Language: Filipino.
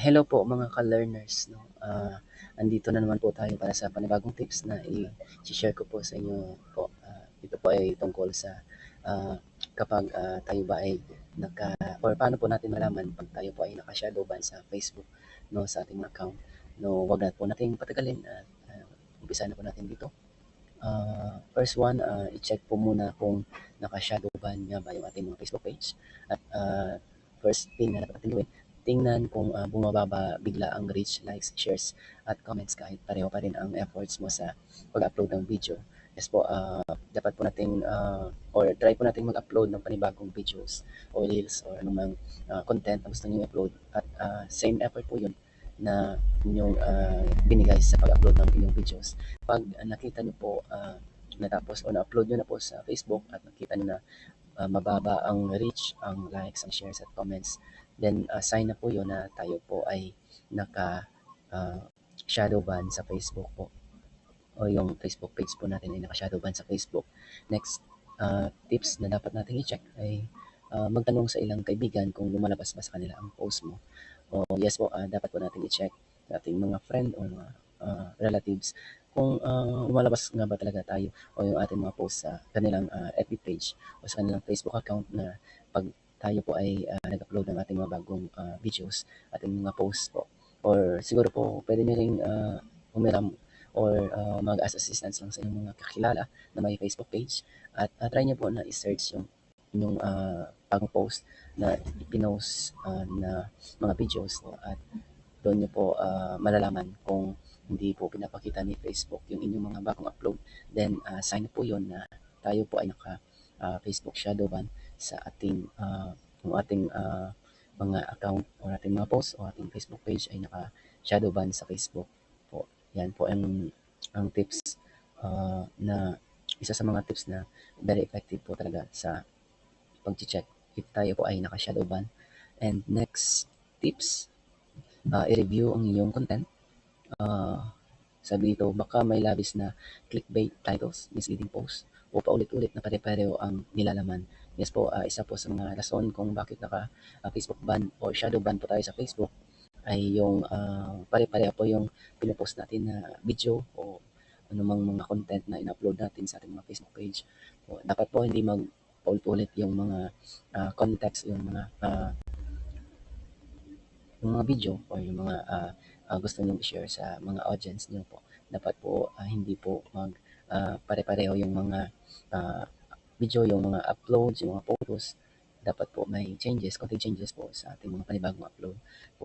Hello po mga ka-learners 'no, andito na naman po tayo para sa panibagong tips na i-shi-share ko po sa inyo po. Ito po ay tungkol sa, kapag, tayo ba ay naka or paano po natin malaman 'pag tayo po ay naka-shadow ban sa Facebook 'no, sa ating account 'no. Wag na po nating patagalin at, umpisahan na po natin dito. First one, i-check po muna kung naka-shadow ban nga ba yung ating mga Facebook page at, first thing na dapat natin gawin, tingnan kung, bumababa bigla ang reach, likes, shares at comments kahit pareho pa rin ang efforts mo sa pag-upload ng video. Yes po, dapat po nating, or try po nating mag-upload ng panibagong videos o reels or anumang, content na gusto niyong i-upload at, same effort po yun na inyong, binigay sa pag-upload ng inyong videos. 'Pag nakita niyo po, natapos o na-upload niyo na po sa Facebook at nakita niyo na, mababa ang reach, ang likes, ang shares at comments, then, sign na po 'yun na tayo po ay naka, shadow ban sa Facebook po o yung Facebook page po natin ay naka-shadow ban sa Facebook. Next, tips na dapat nating i-check ay, magtanong sa ilang kaibigan kung lumalabas ba sa kanila ang post mo. O yes po, dapat po nating i-check sa ating mga friend o mga, relatives kung, lumalabas nga ba talaga tayo o yung ating mga post sa kanilang, FB page o sa kanilang Facebook account na 'pag tayo po ay, nag-upload ng ating mga bagong, videos, ating mga posts po. Or siguro po puwede niyo ring, humiram or, mag-ask assistance lang sa inyong mga kakilala na may Facebook page at, try niyo po na i-search yung inyong, bagong post na ipinost, na mga videos 'no, at doon niyo po, malalaman kung hindi po pinapakita ni Facebook yung inyong mga bagong upload. Then, sign po 'yun na tayo po ay naka, Facebook shadow ban sa ating, yung ating, mga account o ating mga post o ating Facebook page ay naka shadow ban sa Facebook po. 'Yan po ang tips, na isa sa mga tips na very effective po talaga sa pagche-check if tayo po ay naka shadow ban. And next tips, i-review ang iyong content. Sabi dito, baka may labis na clickbait titles, misleading posts, o paulit-ulit na pare-pareho ang nilalaman. Yes po, isa po sa mga rason kung bakit Facebook ban o shadow ban po tayo sa Facebook ay yung, pare-pareho po yung pinopost natin na video o anumang mga content na in-upload natin sa ating mga Facebook page. O, dapat po hindi paulit-ulit yung mga, context, yung mga video or yung mga, gusto niyong i-share sa mga audience niyo po. Dapat po, hindi po pare-pareho yung mga, video, yung mga uploads, yung mga photos. Dapat po may changes, konting changes po sa ating mga panibagong upload po.